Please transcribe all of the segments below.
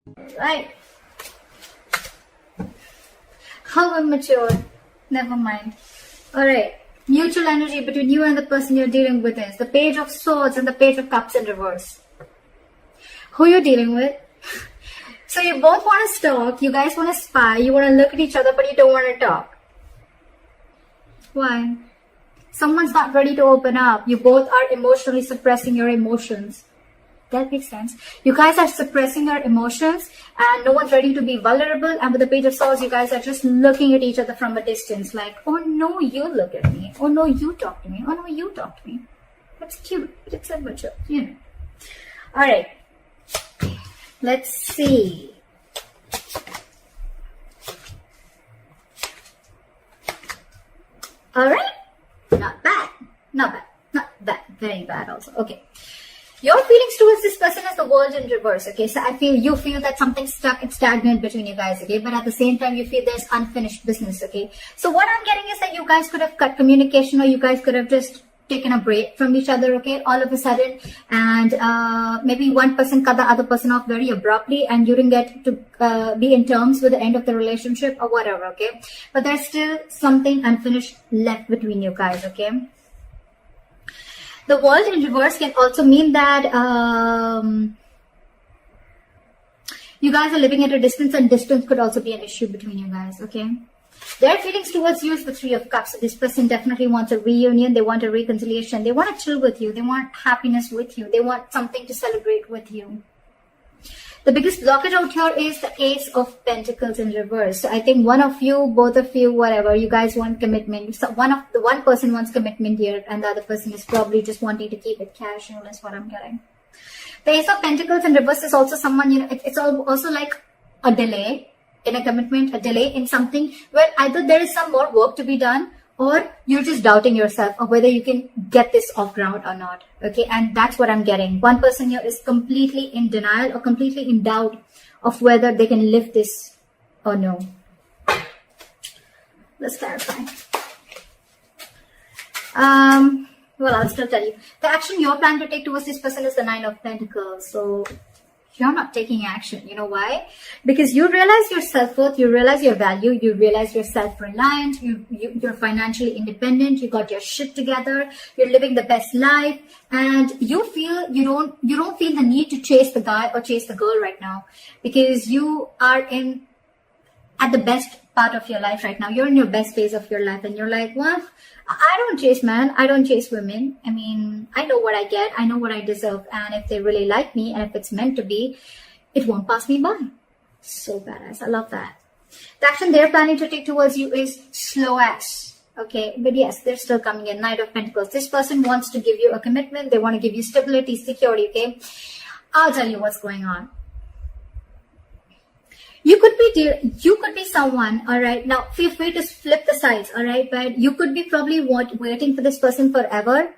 Right. How immature. Never mind. Alright. Mutual energy between you and the person you're dealing with is the Page of Swords and the Page of Cups in reverse. Who you're dealing with? So you both want to stalk, you guys want to spy, you want to look at each other, but you don't want to talk. Why? Someone's not ready to open up. You both are emotionally suppressing your emotions. That makes sense. You guys are suppressing your emotions and no one's ready to be vulnerable. And with the Page of Swords, you guys are just looking at each other from a distance like, oh no, you look at me. Oh no, you talk to me. Oh no, you talk to me. That's cute, but it's immature, you know. Alright. Let's see. Alright. Not bad. Not bad. Not bad. Very bad also. Okay. Your feelings towards this person is the World in reverse. Okay. So you feel that something's stuck and stagnant between you guys. Okay. But at the same time, you feel there's unfinished business. Okay. So what I'm getting is that you guys could have cut communication, or you guys could have just taken a break from each other, okay, all of a sudden, and maybe one person cut the other person off very abruptly and you didn't get to be in terms with the end of the relationship or whatever, okay, but there's still something unfinished left between you guys, okay. The World in reverse can also mean that you guys are living at a distance, and distance could also be an issue between you guys, okay. Their feelings towards you is the Three of Cups. This person definitely wants a reunion. They want a reconciliation. They want to chill with you. They want happiness with you. They want something to celebrate with you. The biggest blockage out here is the Ace of Pentacles in reverse. So I think one of you, both of you, whatever, you guys want commitment. So one person wants commitment here, and the other person is probably just wanting to keep it casual. That's what I'm getting. The Ace of Pentacles in reverse is also someone, you know, it's also like a delay in a commitment, a delay in something where either there is some more work to be done, or you're just doubting yourself of whether you can get this off ground or not. Okay, and that's what I'm getting. One person here is completely in denial or completely in doubt of whether they can lift this or no. Let's clarify. Well, I'll still tell you. The action you're planning to take towards this person is the Nine of Pentacles. So you're not taking action. You know why? Because you realize your self-worth, you realize your value, you realize you're self-reliant, you're financially independent, you got your shit together, you're living the best life, and you feel you don't feel the need to chase the guy or chase the girl right now, because you are at the best part of your life right now. You're in your best phase of your life, and you're like, well, I don't chase men, I don't chase women. I mean, I know what I get, I know what I deserve, and if they really like me, and if it's meant to be, it won't pass me by. So badass. I love that. The action they're planning to take towards you is slow ass. Okay, but yes, they're still coming in. Knight of Pentacles. This person wants to give you a commitment. They want to give you stability, security. Okay, I'll tell you what's going on. You could be someone, all right. Now, feel free to flip the sides, all right. But you could be probably waiting for this person forever,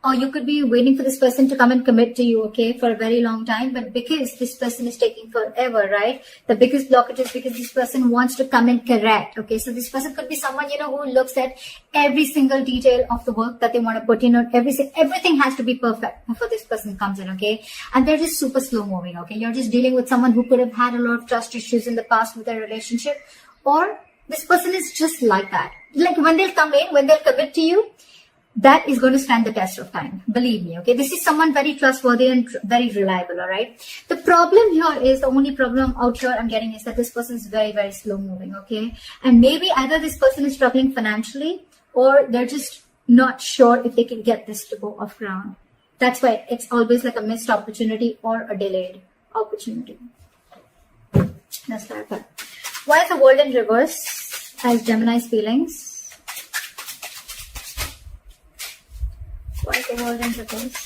or you could be waiting for this person to come and commit to you, okay, for a very long time. But because this person is taking forever, right? The biggest blockage is because this person wants to come and correct, okay. So this person could be someone, you know, who looks at every single detail of the work that they want to put in, or everything has to be perfect before this person comes in, okay. And they're just super slow moving, okay. You're just dealing with someone who could have had a lot of trust issues in the past with their relationship, or this person is just like that. Like when they'll come in, when they'll commit to you, that is going to stand the test of time. Believe me, okay? This is someone very trustworthy and very reliable, all right? The problem here is, the only problem out here I'm getting is that this person is very, very slow moving, okay? And maybe either this person is struggling financially, or they're just not sure if they can get this to go off ground. That's why it's always like a missed opportunity or a delayed opportunity. Let's clarify. Why is the World in reverse as Gemini's feelings? Why is the World in reverse?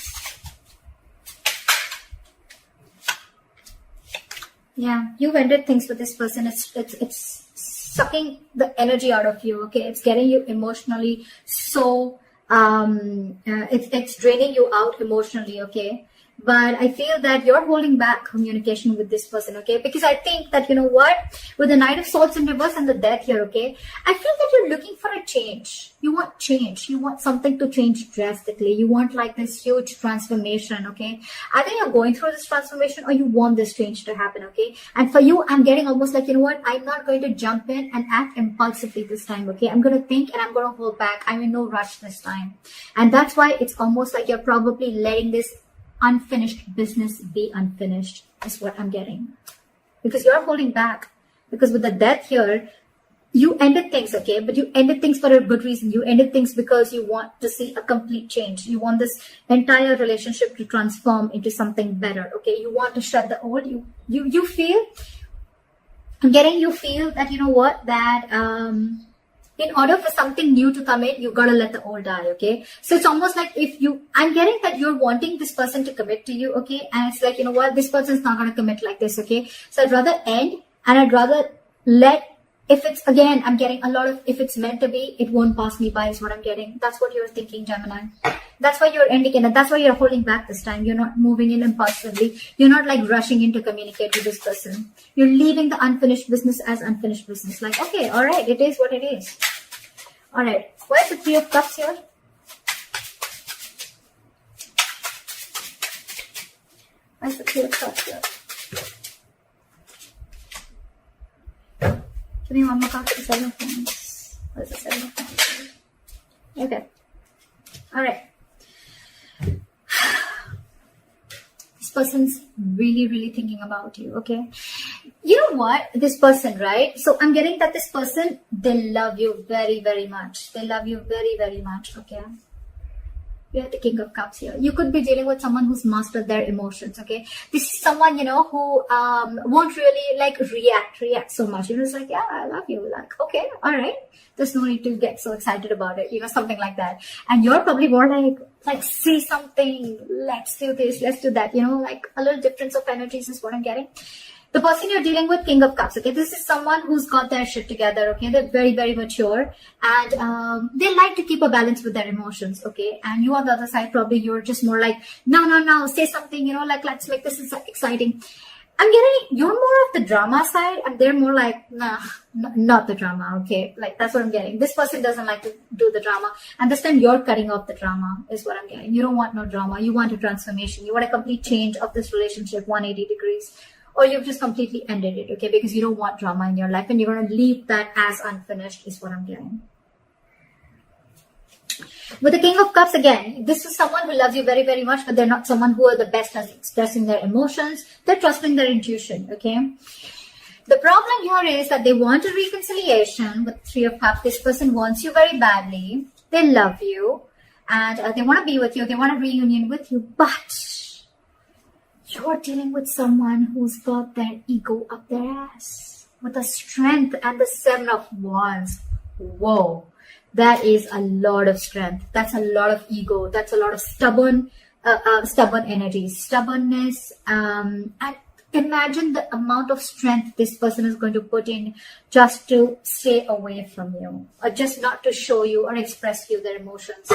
Yeah, you've ended things with this person. It's sucking the energy out of you. Okay, it's getting you emotionally so it's draining you out emotionally. Okay, But I feel that you're holding back communication with this person, okay? Because I think that, you know what, with the Knight of Swords in reverse and the Death here, okay, I feel that you're looking for a change. You want change. You want something to change drastically. You want like this huge transformation, okay? Either you're going through this transformation or you want this change to happen, okay? And for you, I'm getting almost like, you know what, I'm not going to jump in and act impulsively this time, okay? I'm going to think and I'm going to hold back. I'm in no rush this time. And that's why it's almost like you're probably letting this unfinished business be unfinished, is what I'm getting. Because you're holding back. Because with the Death here, you ended things, okay? But you ended things for a good reason. You ended things because you want to see a complete change. You want this entire relationship to transform into something better, okay? You want to shut the old. You feel, I'm getting, you feel that, you know what, that in order for something new to come in, you gotta let the old die, okay? So it's almost like if you, I'm getting that you're wanting this person to commit to you, okay? And it's like, you know what, this person's not gonna commit like this, okay? So I'd rather end, and I'd rather let, if it's, again, I'm getting a lot of, if it's meant to be, it won't pass me by is what I'm getting. That's what you're thinking, Gemini. That's why you're ending it, and that's why you're holding back this time. You're not moving in impulsively. You're not like rushing in to communicate with this person. You're leaving the unfinished business as unfinished business. Like, okay, all right, it is what it is. All right, where's the Three of Cups here? Where's the Three of Cups here? Give me one more card for the Seven of Wands. Where's the Seven of Wands? Okay. All right. This person's really thinking about you, okay? You know what? This person, right? So I'm getting that this person, they love you very much. They love you very much, okay? We have the King of Cups here. You could be dealing with someone who's mastered their emotions, okay? This is someone, you know, who won't really like react so much. You know, it's like, yeah, I love you. Like, okay, all right. There's no need to get so excited about it, you know, something like that. And you're probably more like see something, let's do this, let's do that, you know, like a little difference of energies is what I'm getting. The person you're dealing with, King of Cups, okay? This is someone who's got their shit together, okay? They're very mature, and they like to keep a balance with their emotions, okay? And you on the other side, probably you're just more like, no, say something, you know, like, let's make this exciting. I'm getting, you're more of the drama side, and they're more like, nah, not the drama, okay? Like, that's what I'm getting. This person doesn't like to do the drama, and this time you're cutting off the drama, is what I'm getting. You don't want no drama. You want a transformation. You want a complete change of this relationship, 180 degrees. Or you've just completely ended it, okay? Because you don't want drama in your life, and you're going to leave that as unfinished, is what I'm getting. With the King of Cups, again, this is someone who loves you very much, but they're not someone who are the best at expressing their emotions. They're trusting their intuition, okay? The problem here is that they want a reconciliation with Three of Cups. This person wants you very badly. They love you, and they want to be with you. They want a reunion with you, but you're dealing with someone who's got their ego up their ass with the Strength and the Seven of Wands. Whoa, that is a lot of strength. That's a lot of ego. That's a lot of stubborn energy, stubbornness. And imagine the amount of strength this person is going to put in just to stay away from you, or just not to show you or express you their emotions.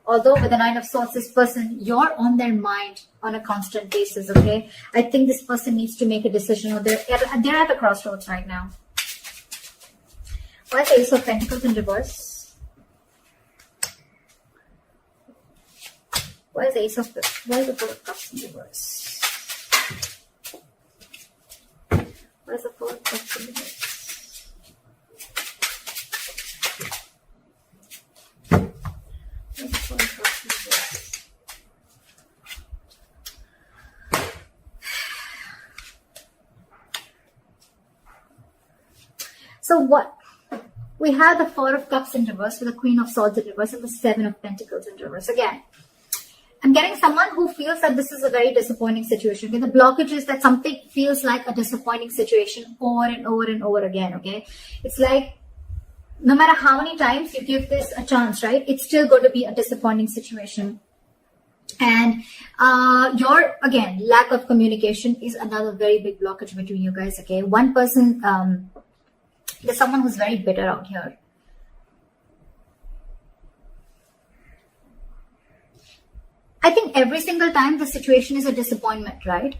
Although with the Nine of Swords, this person, you're on their mind on a constant basis, okay? I think this person needs to make a decision, or they're at the crossroads right now. Why is the Ace of Pentacles in reverse? Why is the Four of Cups in reverse? Why is the Four of Cups in reverse? So what? We have the Four of Cups in reverse with the Queen of Swords in reverse and the Seven of Pentacles in reverse. Again, I'm getting someone who feels that this is a very disappointing situation. Okay? The blockage is that something feels like a disappointing situation over and over again. Okay, it's like no matter how many times you give this a chance, right? It's still going to be a disappointing situation. And your, again, lack of communication is another very big blockage between you guys. Okay, one person, there's someone who's very bitter out here. I think every single time the situation is a disappointment, right?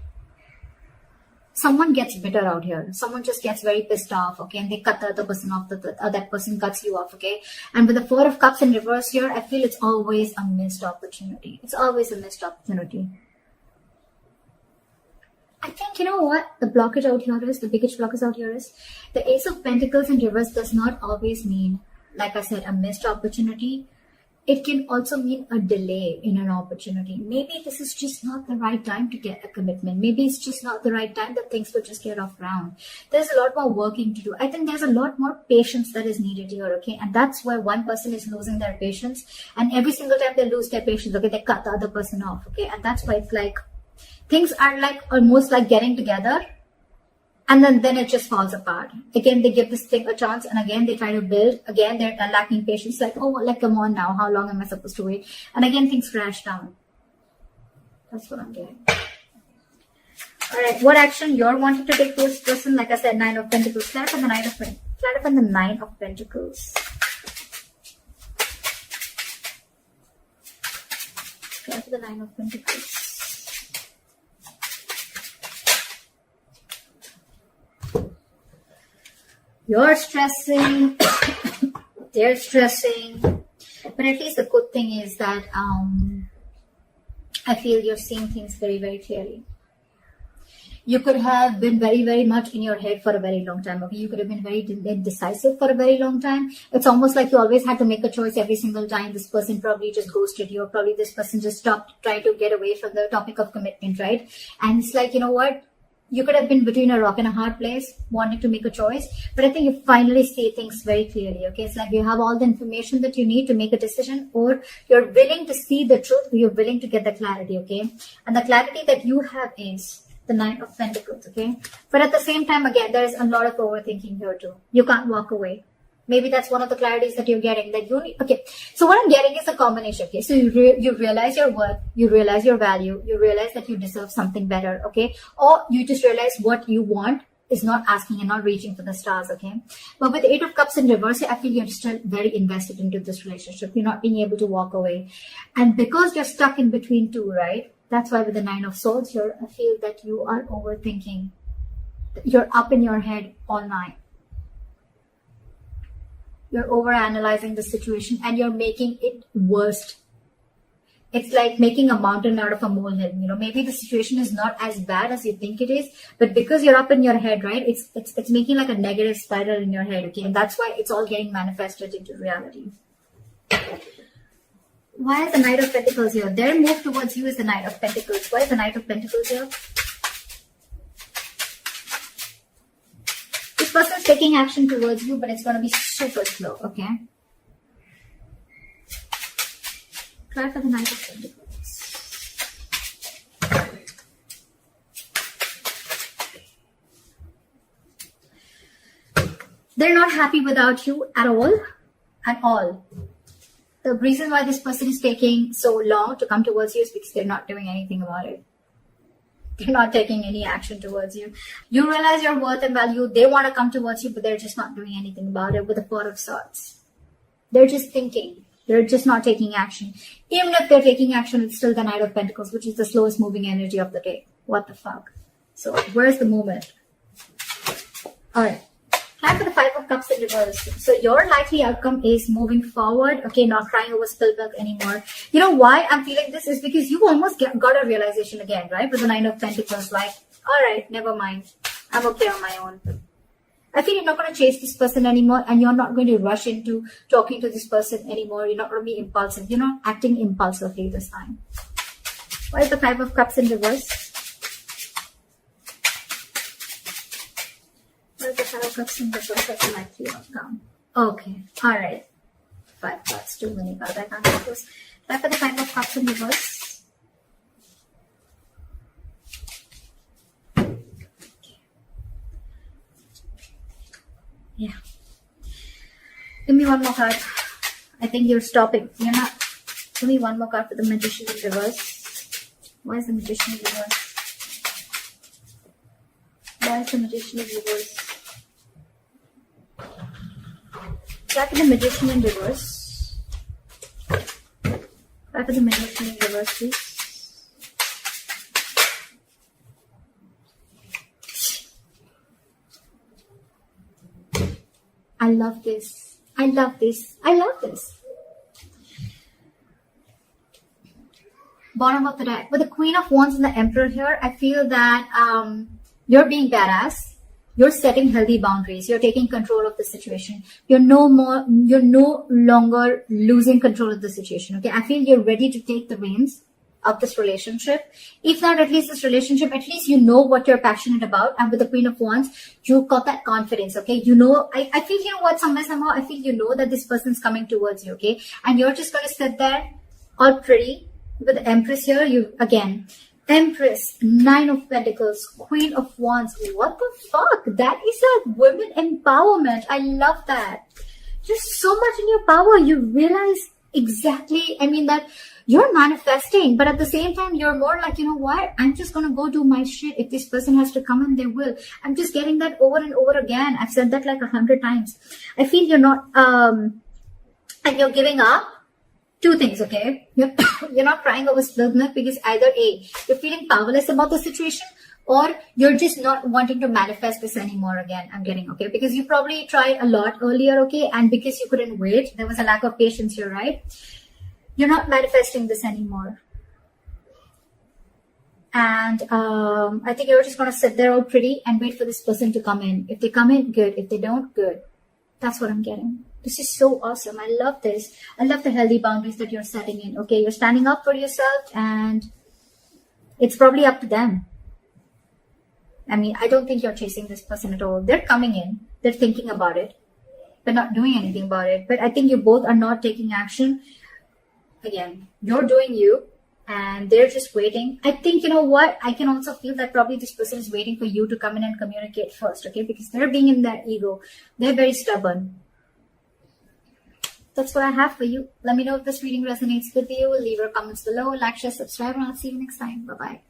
Someone gets bitter out here. Someone just gets very pissed off, okay? And they cut the other person off, that person cuts you off, okay? And with the Four of Cups in reverse here, I feel it's always a missed opportunity. It's always a missed opportunity. I think, you know what? The blockage out here is, the biggest blockage out here is, the Ace of Pentacles in reverse does not always mean, like I said, a missed opportunity. It can also mean a delay in an opportunity. Maybe this is just not the right time to get a commitment. Maybe it's just not the right time that things will just get off ground. There's a lot more working to do. I think there's a lot more patience that is needed here, okay? And that's where one person is losing their patience. And every single time they lose their patience, okay, they cut the other person off, okay? And that's why it's like, things are like almost like getting together. And then it just falls apart. Again, they give this thing a chance, and again, they try to build. Again, they're lacking patience. Like, oh, like, come on now. How long am I supposed to wait? And again, things crash down. That's what I'm getting. All right, what action you're wanting to take towards this person? Like I said, Nine of Pentacles. Flat up on the Nine of Pentacles. Flat up on the Nine of Pentacles. Flat up the Nine of Pentacles. You're stressing, they're stressing, but at least the good thing is that I feel you're seeing things very, very clearly. You could have been very, very much in your head for a very long time. Okay, you could have been very indecisive for a very long time. It's almost like you always had to make a choice every single time. This person probably just ghosted you, or probably this person just stopped trying to get away from the topic of commitment, right? And it's like, you know what? You could have been between a rock and a hard place, wanting to make a choice, but I think you finally see things very clearly, okay? It's like you have all the information that you need to make a decision, or you're willing to see the truth, or you're willing to get the clarity, okay? And the clarity that you have is the Nine of Pentacles, okay? But at the same time, again, there's a lot of overthinking here too. You can't walk away. Maybe that's one of the clarities that you're getting, that you need. Okay, so what I'm getting is a combination, okay? So you realize your worth, you realize your value, you realize that you deserve something better, okay? Or you just realize what you want is not asking and not reaching for the stars, okay? But with the Eight of Cups in reverse, I feel you're still very invested into this relationship. You're not being able to walk away. And because you're stuck in between two, right? That's why with the Nine of Swords here, I feel that you are overthinking. You're up in your head all night. You're overanalyzing the situation and you're making it worse. It's like making a mountain out of a molehill. You know, maybe the situation is not as bad as you think it is, but because you're up in your head, right? It's making like a negative spiral in your head, okay? And that's why it's all getting manifested into reality. Why is the Knight of Pentacles here? Their move towards you is the Knight of Pentacles. Why is the Knight of Pentacles here? This person's taking action towards you, but it's going to be super slow, okay? Try for the Knight of Pentacles. They're not happy without you at all. At all. The reason why this person is taking so long to come towards you is because they're not doing anything about it. They're not taking any action towards you. You realize your worth and value. They want to come towards you, but they're just not doing anything about it with the Four of Swords. They're just thinking. They're just not taking action. Even if they're taking action, it's still the Knight of Pentacles, which is the slowest moving energy of the day. What the fuck? So where's the movement? All right. Time for the Five of Cups in reverse. So your likely outcome is moving forward. Okay, not crying over spilled milk anymore. You know why I'm feeling this is because you almost got a realization again, right? With the Nine of Pentacles, like, all right, never mind. I'm okay on my own. I feel you're not going to chase this person anymore, and you're not going to rush into talking to this person anymore. You're not going to be impulsive. You're not acting impulsively this time. Why is the Five of Cups in reverse? The Five of Cups in reverse, that's a likely outcome. Okay, alright. 5 cards, too many cards. I can't get those. Try for the Five of Cups in reverse. Yeah. Give me one more card. I think you're stopping. You're not. Give me one more card for the Magician in reverse. Why is the Magician in reverse? Why is the Magician in reverse? Try for the Magician in reverse. Try for the Magician in reverse, please. I love this. I love this. I love this. Bottom of the deck. With the Queen of Wands and the Emperor here, I feel that you're being badass. You're setting healthy boundaries. You're taking control of the situation. You're no longer losing control of the situation. Okay. I feel you're ready to take the reins of this relationship. If not at least this relationship, at least you know what you're passionate about. And with the Queen of Wands, you've got that confidence. Okay. You know, I feel, you know what, somehow I feel you know that this person's coming towards you. Okay. And you're just going to sit there all pretty with the Empress here. You again, Empress, Nine of Pentacles, Queen of Wands. What the fuck? That is like women empowerment. I love that. You're so much in your power. You realize exactly, I mean, that you're manifesting, but at the same time, you're more like, you know what? I'm just going to go do my shit. If this person has to come in, they will. I'm just getting that over and over again. I've said that like 100 times. I feel you're not, and you're giving up. Two things, okay? You're not crying over spilled milk because either A, you're feeling powerless about the situation, or you're just not wanting to manifest this anymore again. I'm getting, okay? Because you probably tried a lot earlier, okay? And because you couldn't wait, there was a lack of patience here, right? You're not manifesting this anymore. And I think you're just going to sit there all pretty and wait for this person to come in. If they come in, good. If they don't, good. That's what I'm getting. This is so awesome. I love this. I love the healthy boundaries that you're setting in. Okay, you're standing up for yourself and it's probably up to them. I mean, I don't think you're chasing this person at all. They're coming in. They're thinking about it. They're not doing anything about it. But I think you both are not taking action. Again, you're doing you and they're just waiting. I think, you know what? I can also feel that probably this person is waiting for you to come in and communicate first. Okay, because they're being in their ego. They're very stubborn. That's what I have for you. Let me know if this reading resonates with you. Leave your comments below, like, share, subscribe, and I'll see you next time. Bye-bye.